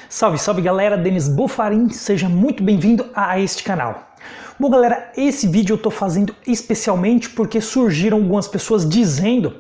Salve, salve galera, Denis Bofarin, seja muito bem-vindo a este canal. Bom galera, esse vídeo eu tô fazendo especialmente porque surgiram algumas pessoas dizendo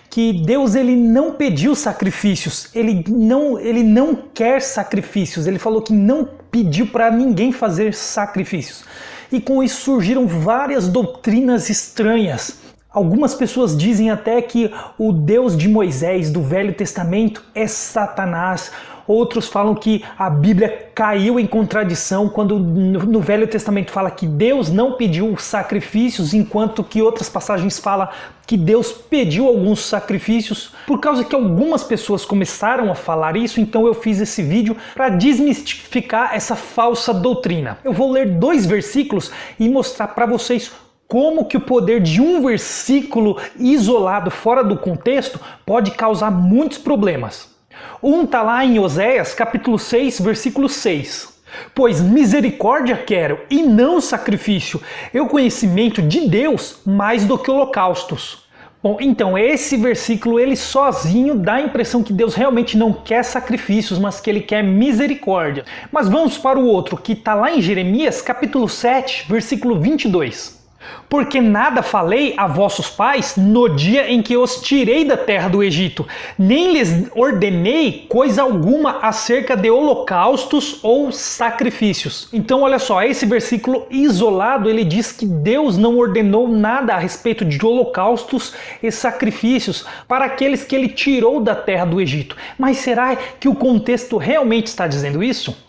que Deus ele não pediu sacrifícios, ele não quer sacrifícios, ele falou que não pediu para ninguém fazer sacrifícios. E com isso surgiram várias doutrinas estranhas. Algumas pessoas dizem até que o Deus de Moisés do Velho Testamento é Satanás. Outros falam que a Bíblia caiu em contradição quando no Velho Testamento fala que Deus não pediu sacrifícios, enquanto que outras passagens falam que Deus pediu alguns sacrifícios. Por causa que algumas pessoas começaram a falar isso, então eu fiz esse vídeo para desmistificar essa falsa doutrina. Eu vou ler 2 versículos e mostrar para vocês como que o poder de um versículo isolado fora do contexto pode causar muitos problemas. Um está lá em Oséias, capítulo 6, versículo 6. Pois misericórdia quero e não sacrifício, e o conhecimento de Deus mais do que holocaustos. Bom, então esse versículo ele sozinho dá a impressão que Deus realmente não quer sacrifícios, mas que ele quer misericórdia. Mas vamos para o outro, que está lá em Jeremias, capítulo 7, versículo 22. Porque nada falei a vossos pais no dia em que os tirei da terra do Egito, nem lhes ordenei coisa alguma acerca de holocaustos ou sacrifícios. Então olha só, esse versículo isolado ele diz que Deus não ordenou nada a respeito de holocaustos e sacrifícios para aqueles que ele tirou da terra do Egito. Mas será que o contexto realmente está dizendo isso?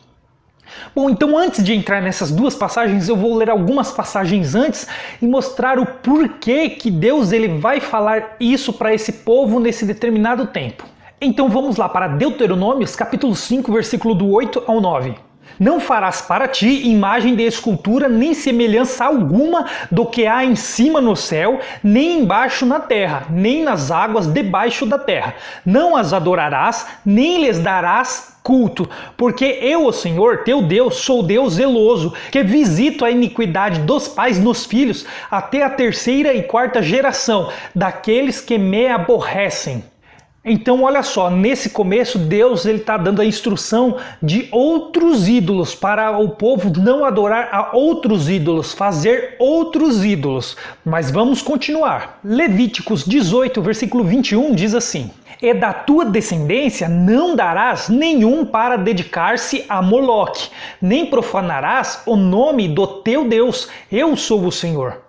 Bom, então antes de entrar nessas 2 passagens, eu vou ler algumas passagens antes e mostrar o porquê que Deus ele vai falar isso para esse povo nesse determinado tempo. Então vamos lá para Deuteronômios, capítulo 5, versículo do 8 ao 9. Não farás para ti imagem de escultura, nem semelhança alguma do que há em cima no céu, nem embaixo na terra, nem nas águas debaixo da terra. Não as adorarás, nem lhes darás culto, porque eu, o Senhor, teu Deus, sou Deus zeloso, que visito a iniquidade dos pais nos filhos, até a 3ª e 4ª geração, daqueles que me aborrecem. Então olha só, nesse começo Deus está dando a instrução de outros ídolos, para o povo não adorar a outros ídolos, fazer outros ídolos. Mas vamos continuar. Levíticos 18, versículo 21 diz assim: E da tua descendência não darás nenhum para dedicar-se a Moloque, nem profanarás o nome do teu Deus, eu sou o Senhor.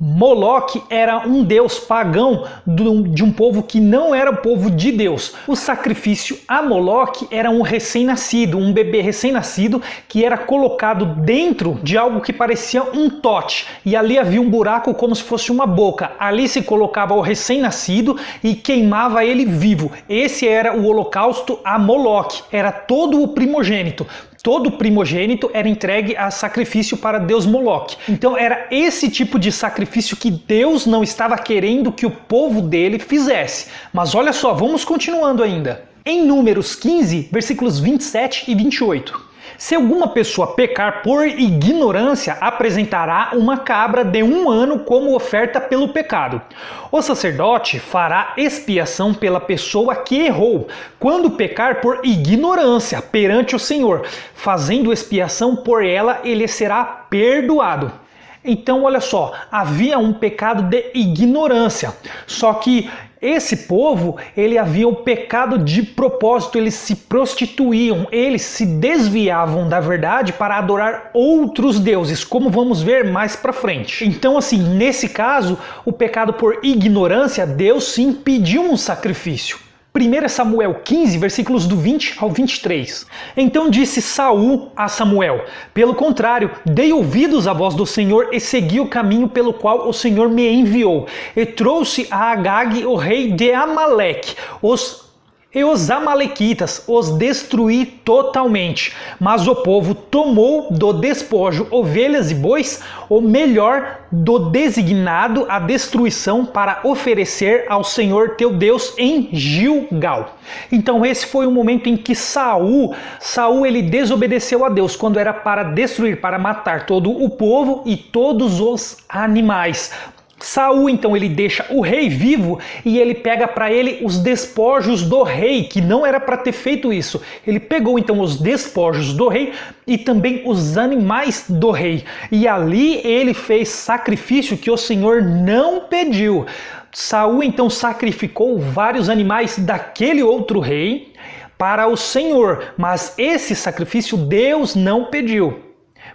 Moloque era um deus pagão de um povo que não era o povo de Deus. O sacrifício a Moloque era um recém-nascido, um bebê recém-nascido que era colocado dentro de algo que parecia um tote. E ali havia um buraco como se fosse uma boca. Ali se colocava o recém-nascido e queimava ele vivo. Esse era o holocausto a Moloque. Era todo o primogênito. Todo primogênito era entregue a sacrifício para Deus Moloque. Então era esse tipo de sacrifício que Deus não estava querendo que o povo dele fizesse. Mas olha só, vamos continuando ainda. Em Números 15, versículos 27 e 28. Se alguma pessoa pecar por ignorância, apresentará uma cabra de 1 ano como oferta pelo pecado. O sacerdote fará expiação pela pessoa que errou, quando pecar por ignorância perante o Senhor. Fazendo expiação por ela, ele será perdoado. Então olha só, havia um pecado de ignorância, só que esse povo, ele havia o pecado de propósito, eles se prostituíam, eles se desviavam da verdade para adorar outros deuses, como vamos ver mais pra frente. Então assim, nesse caso, o pecado por ignorância, Deus sim pediu um sacrifício. 1 Samuel 15, versículos do 20 ao 23. Então disse Saul a Samuel: pelo contrário, dei ouvidos à voz do Senhor e segui o caminho pelo qual o Senhor me enviou. E trouxe a Agag, o rei de Amaleque, os amalequitas os destruí totalmente, mas o povo tomou do despojo ovelhas e bois, o melhor do designado à destruição, para oferecer ao Senhor teu Deus em Gilgal. Então esse foi o momento em que Saul ele desobedeceu a Deus, quando era para destruir, para matar todo o povo e todos os animais. Saul então ele deixa o rei vivo e ele pega para ele os despojos do rei, que não era para ter feito isso. Ele pegou então os despojos do rei e também os animais do rei. E ali ele fez sacrifício que o Senhor não pediu. Saul então sacrificou vários animais daquele outro rei para o Senhor, mas esse sacrifício Deus não pediu.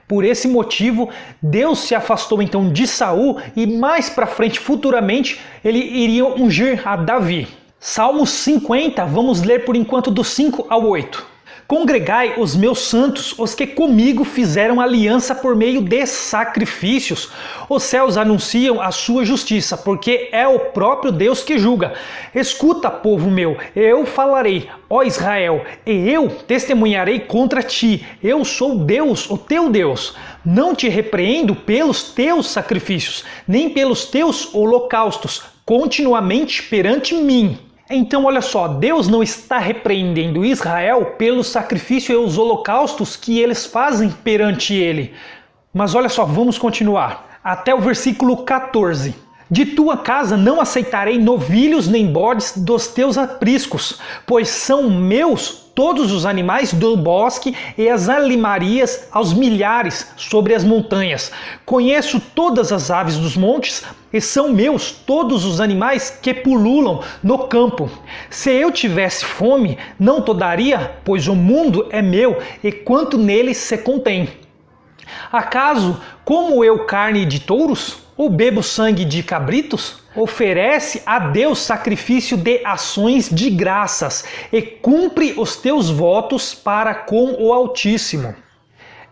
Por esse motivo, Deus se afastou então de Saul e mais para frente, futuramente, ele iria ungir a Davi. Salmos 50, vamos ler por enquanto do 5 ao 8. Congregai os meus santos, os que comigo fizeram aliança por meio de sacrifícios. Os céus anunciam a sua justiça, porque é o próprio Deus que julga. Escuta, povo meu, eu falarei, ó Israel, e eu testemunharei contra ti. Eu sou Deus, o teu Deus. Não te repreendo pelos teus sacrifícios, nem pelos teus holocaustos, continuamente perante mim. Então olha só, Deus não está repreendendo Israel pelo sacrifício e os holocaustos que eles fazem perante ele. Mas olha só, vamos continuar. Até o versículo 14. De tua casa não aceitarei novilhos nem bodes dos teus apriscos, pois são meus todos os animais do bosque e as alimarias aos milhares sobre as montanhas. Conheço todas as aves dos montes e são meus todos os animais que pululam no campo. Se eu tivesse fome, não to daria, pois o mundo é meu e quanto nele se contém. Acaso como eu carne de touros? Ou bebo sangue de cabritos? Oferece a Deus sacrifício de ações de graças e cumpre os teus votos para com o Altíssimo.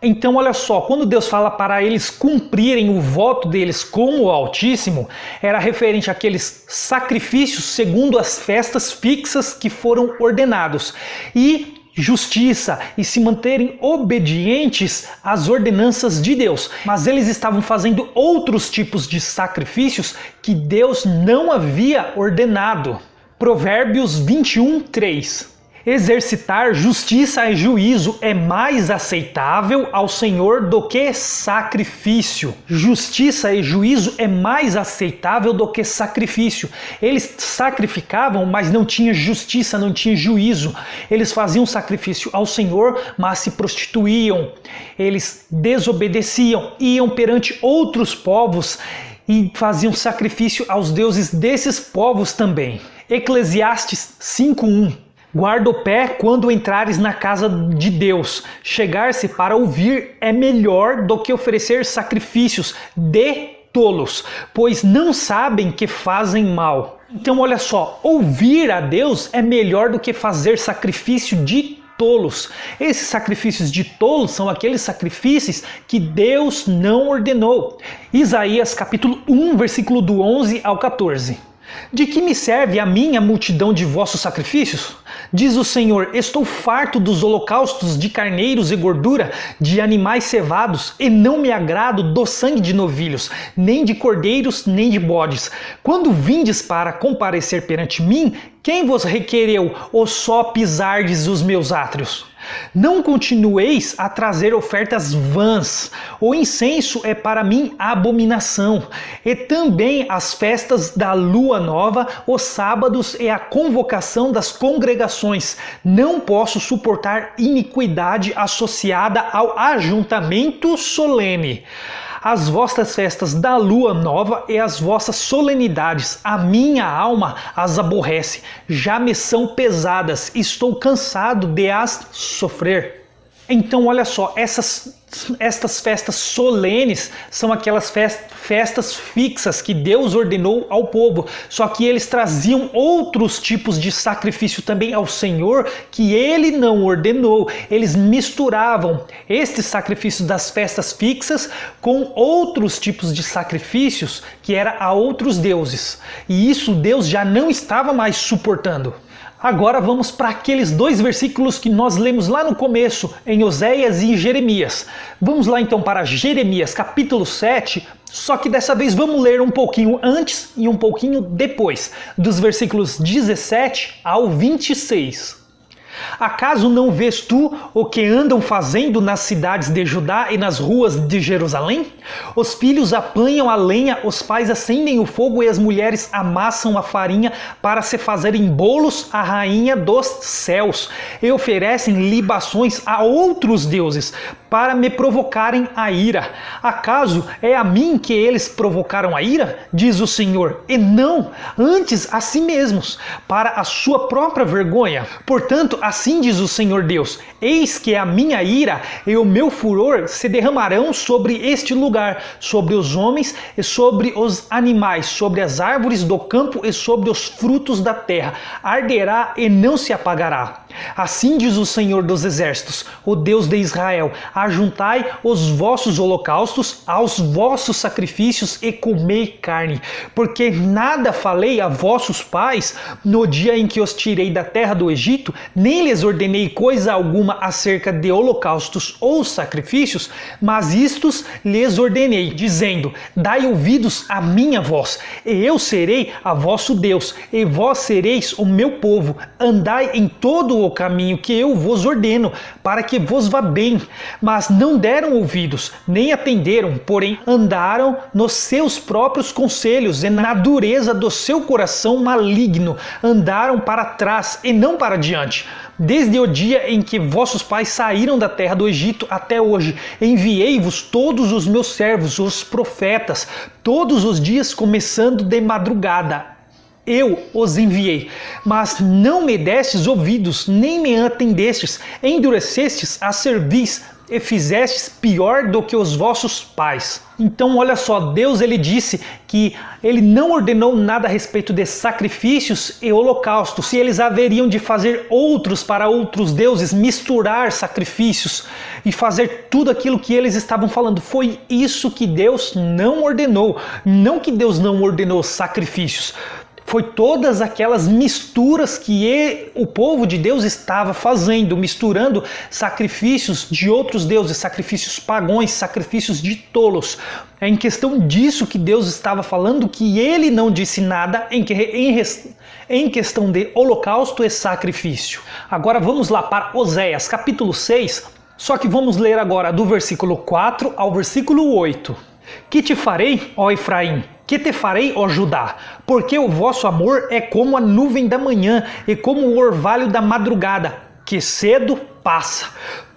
Então olha só, quando Deus fala para eles cumprirem o voto deles com o Altíssimo, era referente àqueles sacrifícios segundo as festas fixas que foram ordenados. E justiça e se manterem obedientes às ordenanças de Deus. Mas eles estavam fazendo outros tipos de sacrifícios que Deus não havia ordenado. Provérbios 21, 3. Exercitar justiça e juízo é mais aceitável ao Senhor do que sacrifício. Justiça e juízo é mais aceitável do que sacrifício. Eles sacrificavam, mas não tinha justiça, não tinha juízo. Eles faziam sacrifício ao Senhor, mas se prostituíam. Eles desobedeciam, iam perante outros povos e faziam sacrifício aos deuses desses povos também. Eclesiastes 5:1. Guarda o pé quando entrares na casa de Deus. Chegar-se para ouvir é melhor do que oferecer sacrifícios de tolos, pois não sabem que fazem mal. Então olha só, ouvir a Deus é melhor do que fazer sacrifício de tolos. Esses sacrifícios de tolos são aqueles sacrifícios que Deus não ordenou. Isaías capítulo 1, versículo do 11 ao 14. De que me serve a minha multidão de vossos sacrifícios? Diz o Senhor, estou farto dos holocaustos de carneiros e gordura, de animais cevados, e não me agrado do sangue de novilhos, nem de cordeiros, nem de bodes. Quando vindes para comparecer perante mim, quem vos requereu, ou só pisardes os meus átrios? Não continueis a trazer ofertas vãs. O incenso é para mim abominação. E também as festas da lua nova, os sábados e a convocação das congregações. Não posso suportar iniquidade associada ao ajuntamento solene. As vossas festas da lua nova e as vossas solenidades, a minha alma as aborrece, já me são pesadas, estou cansado de as sofrer. Então olha só, estas festas solenes são aquelas festas fixas que Deus ordenou ao povo, só que eles traziam outros tipos de sacrifício também ao Senhor que ele não ordenou. Eles misturavam estes sacrifícios das festas fixas com outros tipos de sacrifícios que era a outros deuses, e isso Deus já não estava mais suportando. Agora vamos para aqueles dois versículos que nós lemos lá no começo, em Oséias e Jeremias. Vamos lá então para Jeremias capítulo 7, só que dessa vez vamos ler um pouquinho antes e um pouquinho depois, dos versículos 17 ao 26. Acaso não vês tu o que andam fazendo nas cidades de Judá e nas ruas de Jerusalém? Os filhos apanham a lenha, os pais acendem o fogo e as mulheres amassam a farinha para se fazerem bolos à rainha dos céus e oferecem libações a outros deuses para me provocarem a ira. Acaso é a mim que eles provocaram a ira? Diz o Senhor, e não, antes a si mesmos, para a sua própria vergonha. Portanto, assim diz o Senhor Deus, eis que a minha ira e o meu furor se derramarão sobre este lugar, sobre os homens e sobre os animais, sobre as árvores do campo e sobre os frutos da terra. Arderá e não se apagará. Assim diz o Senhor dos Exércitos, o Deus de Israel, ajuntai os vossos holocaustos aos vossos sacrifícios e comei carne, porque nada falei a vossos pais no dia em que os tirei da terra do Egito, nem lhes ordenei coisa alguma acerca de holocaustos ou sacrifícios, mas istos lhes ordenei, dizendo, dai ouvidos à minha voz, e eu serei a vosso Deus, e vós sereis o meu povo, andai em todo o caminho que eu vos ordeno, para que vos vá bem. Mas não deram ouvidos, nem atenderam, porém andaram nos seus próprios conselhos e na dureza do seu coração maligno, andaram para trás e não para diante. Desde o dia em que vossos pais saíram da terra do Egito até hoje, enviei-vos todos os meus servos, os profetas, todos os dias começando de madrugada. Eu os enviei, mas não me destes ouvidos, nem me atendestes, endurecestes a cerviz e fizestes pior do que os vossos pais. Então olha só, Deus ele disse que ele não ordenou nada a respeito de sacrifícios e holocaustos, se eles haveriam de fazer outros para outros deuses, misturar sacrifícios e fazer tudo aquilo que eles estavam falando. Foi isso que Deus não ordenou, não que Deus não ordenou sacrifícios. Foi todas aquelas misturas que o povo de Deus estava fazendo, misturando sacrifícios de outros deuses, sacrifícios pagãos, sacrifícios de tolos. É em questão disso que Deus estava falando, que ele não disse nada em questão de holocausto e sacrifício. Agora vamos lá para Oséias, capítulo 6, só que vamos ler agora do versículo 4 ao versículo 8. Que te farei, ó Efraim? Que te farei, ó Judá? Porque o vosso amor é como a nuvem da manhã e como o orvalho da madrugada, que cedo passa.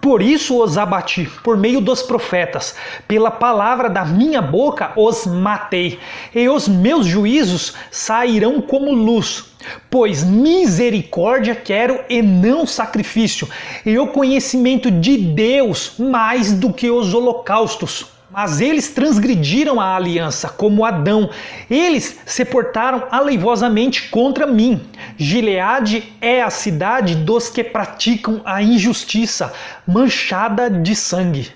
Por isso os abati, por meio dos profetas, pela palavra da minha boca os matei, e os meus juízos sairão como luz. Pois misericórdia quero e não sacrifício, e o conhecimento de Deus mais do que os holocaustos. Mas eles transgrediram a aliança, como Adão. Eles se portaram aleivosamente contra mim. Gileade é a cidade dos que praticam a injustiça, manchada de sangue.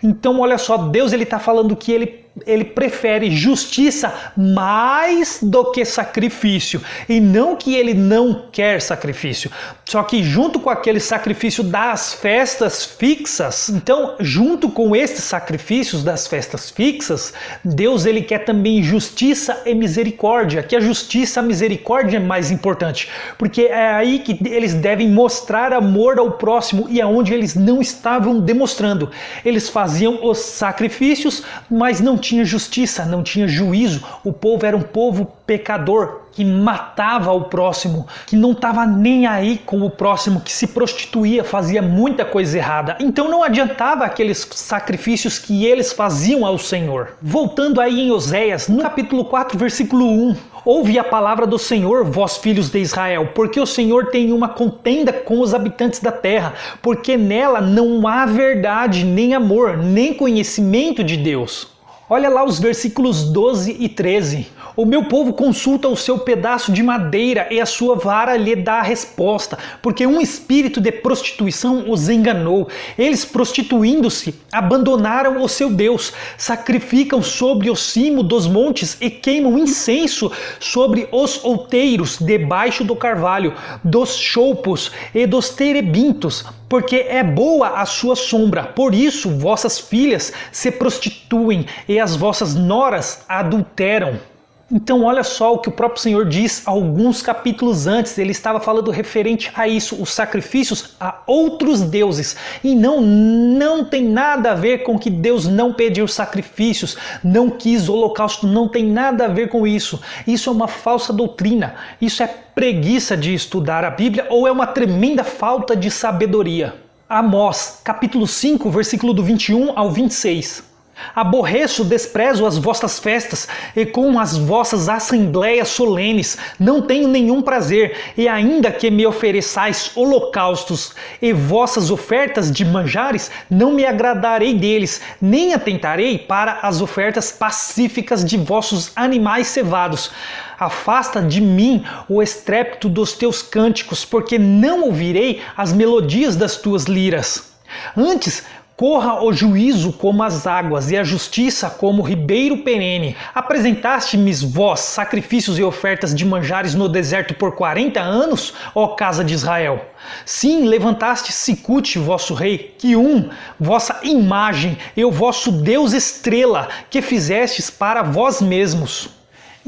Então olha só, Deus está falando que ele prefere justiça mais do que sacrifício, e não que ele não quer sacrifício, só que junto com aquele sacrifício das festas fixas, então junto com esses sacrifícios das festas fixas, Deus ele quer também justiça e misericórdia, que a justiça e a misericórdia é mais importante, porque é aí que eles devem mostrar amor ao próximo, e aonde eles não estavam demonstrando. Eles faziam os sacrifícios, mas não tinha justiça, não tinha juízo. O povo era um povo pecador, que matava o próximo, que não estava nem aí com o próximo, que se prostituía, fazia muita coisa errada. Então não adiantava aqueles sacrifícios que eles faziam ao Senhor. Voltando aí em Oséias, no capítulo 4, versículo 1. Ouve a palavra do Senhor, vós filhos de Israel, porque o Senhor tem uma contenda com os habitantes da terra, porque nela não há verdade, nem amor, nem conhecimento de Deus. Olha lá os versículos 12 e 13. O meu povo consulta o seu pedaço de madeira e a sua vara lhe dá a resposta, porque um espírito de prostituição os enganou. Eles, prostituindo-se, abandonaram o seu Deus, sacrificam sobre o cimo dos montes e queimam incenso sobre os outeiros, debaixo do carvalho, dos choupos e dos terebintos, porque é boa a sua sombra. Por isso vossas filhas se prostituem e as vossas noras adulteram. Então olha só o que o próprio Senhor diz alguns capítulos antes. Ele estava falando referente a isso, os sacrifícios a outros deuses. E não tem nada a ver com que Deus não pediu sacrifícios, não quis holocausto, não tem nada a ver com isso. Isso é uma falsa doutrina, isso é preguiça de estudar a Bíblia ou é uma tremenda falta de sabedoria. Amós, capítulo 5, versículo do 21 ao 26. Aborreço, desprezo as vossas festas, e com as vossas assembleias solenes não tenho nenhum prazer, e ainda que me ofereçais holocaustos e vossas ofertas de manjares, não me agradarei deles, nem atentarei para as ofertas pacíficas de vossos animais cevados. Afasta de mim o estrépito dos teus cânticos, porque não ouvirei as melodias das tuas liras. Antes, corra o juízo como as águas e a justiça como o ribeiro perene. Apresentaste-me vós sacrifícios e ofertas de manjares no deserto por 40 anos, ó casa de Israel. Sim, levantaste Sicute, vosso rei, Quium, vossa imagem, e o vosso Deus estrela, que fizestes para vós mesmos.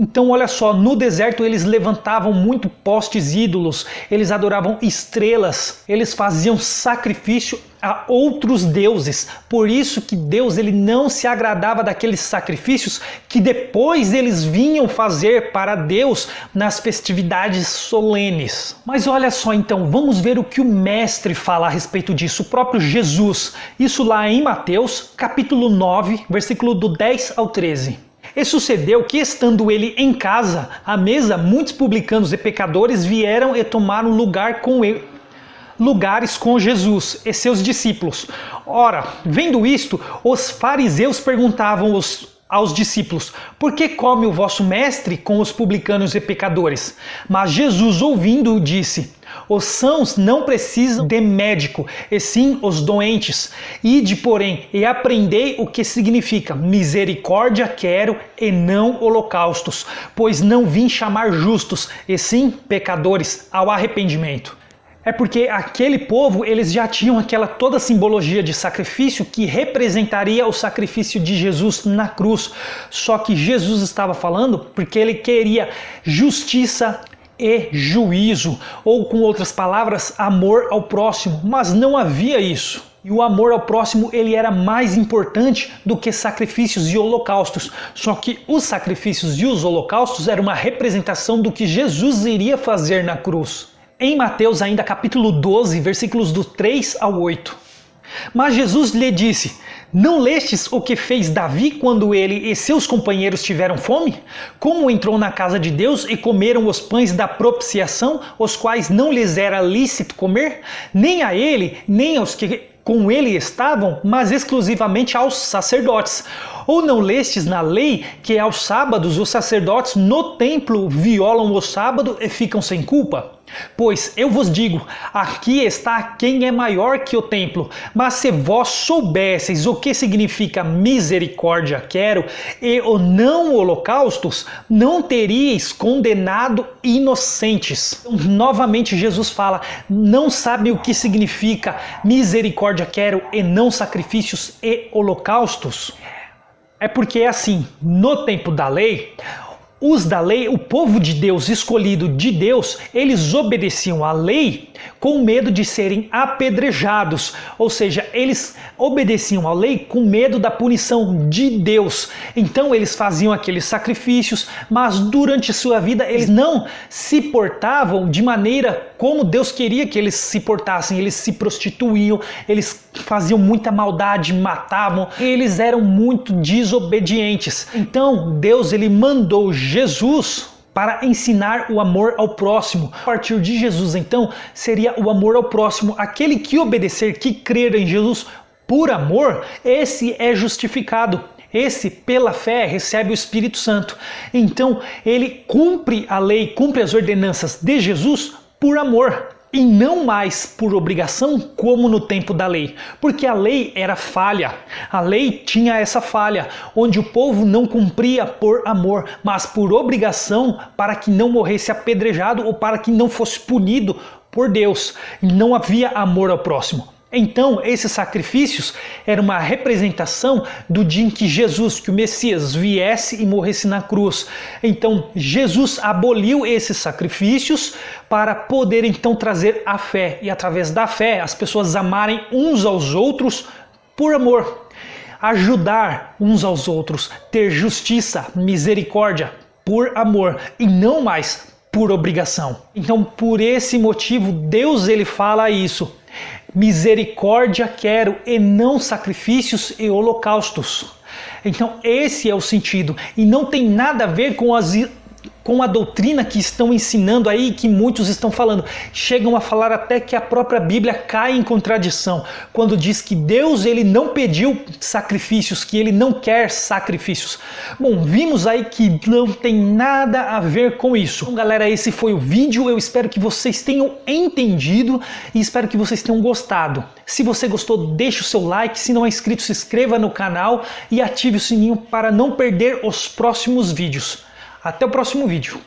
Então olha só, no deserto eles levantavam muito postes ídolos, eles adoravam estrelas, eles faziam sacrifício a outros deuses. Por isso que Deus ele não se agradava daqueles sacrifícios que depois eles vinham fazer para Deus nas festividades solenes. Mas olha só então, vamos ver o que o mestre fala a respeito disso, o próprio Jesus. Isso lá em Mateus, capítulo 9, versículo do 10 ao 13. E sucedeu que, estando ele em casa, à mesa, muitos publicanos e pecadores vieram e tomaram lugares com Jesus e seus discípulos. Ora, vendo isto, os fariseus perguntavam aos discípulos: por que come o vosso mestre com os publicanos e pecadores? Mas Jesus, ouvindo, disse: os sãos não precisam de médico, e sim os doentes. Ide, porém, e aprendei o que significa: misericórdia quero e não holocaustos, pois não vim chamar justos, e sim pecadores ao arrependimento. É porque aquele povo, eles já tinham toda a simbologia de sacrifício que representaria o sacrifício de Jesus na cruz. Só que Jesus estava falando porque ele queria justiça e juízo, ou com outras palavras, amor ao próximo, mas não havia isso. E o amor ao próximo ele era mais importante do que sacrifícios e holocaustos. Só que os sacrifícios e os holocaustos eram uma representação do que Jesus iria fazer na cruz. Em Mateus ainda capítulo 12, versículos do 3 ao 8. Mas Jesus lhe disse: não lestes o que fez Davi quando ele e seus companheiros tiveram fome? Como entrou na casa de Deus e comeram os pães da propiciação, os quais não lhes era lícito comer? Nem a ele, nem aos que com ele estavam, mas exclusivamente aos sacerdotes. Ou não lestes na lei que aos sábados os sacerdotes no templo violam o sábado e ficam sem culpa? Pois eu vos digo, aqui está quem é maior que o templo. Mas se vós soubesseis o que significa misericórdia quero e o não holocaustos, não teríeis condenado inocentes. Novamente Jesus fala, não sabe o que significa misericórdia quero e não sacrifícios e holocaustos? É porque assim, no tempo da lei, os da lei, o povo de Deus, escolhido de Deus, eles obedeciam à lei com medo de serem apedrejados. Ou seja, eles obedeciam à lei com medo da punição de Deus. Então eles faziam aqueles sacrifícios, mas durante sua vida eles não se portavam de maneira como Deus queria que eles se portassem. Eles se prostituíam, eles faziam muita maldade, matavam, eles eram muito desobedientes. Então Deus ele mandou Jesus para ensinar o amor ao próximo. A partir de Jesus, então, seria o amor ao próximo. Aquele que obedecer, que crer em Jesus por amor, esse é justificado. Esse, pela fé, recebe o Espírito Santo. Então, ele cumpre a lei, cumpre as ordenanças de Jesus por amor. E não mais por obrigação como no tempo da lei, porque a lei era falha, a lei tinha essa falha, onde o povo não cumpria por amor, mas por obrigação para que não morresse apedrejado ou para que não fosse punido por Deus. Não havia amor ao próximo. Então, esses sacrifícios eram uma representação do dia em que Jesus, que o Messias, viesse e morresse na cruz. Então, Jesus aboliu esses sacrifícios para poder então trazer a fé. E através da fé, as pessoas amarem uns aos outros por amor. Ajudar uns aos outros, ter justiça, misericórdia, por amor e não mais por obrigação. Então, por esse motivo, Deus ele fala isso. Misericórdia quero e não sacrifícios e holocaustos. Então esse é o sentido e não tem nada a ver com a doutrina que estão ensinando aí, que muitos estão falando. Chegam a falar até que a própria Bíblia cai em contradição, quando diz que Deus ele não pediu sacrifícios, que ele não quer sacrifícios. Bom, vimos aí que não tem nada a ver com isso. Então galera, esse foi o vídeo, eu espero que vocês tenham entendido e espero que vocês tenham gostado. Se você gostou, deixe o seu like, se não é inscrito, se inscreva no canal e ative o sininho para não perder os próximos vídeos. Até o próximo vídeo.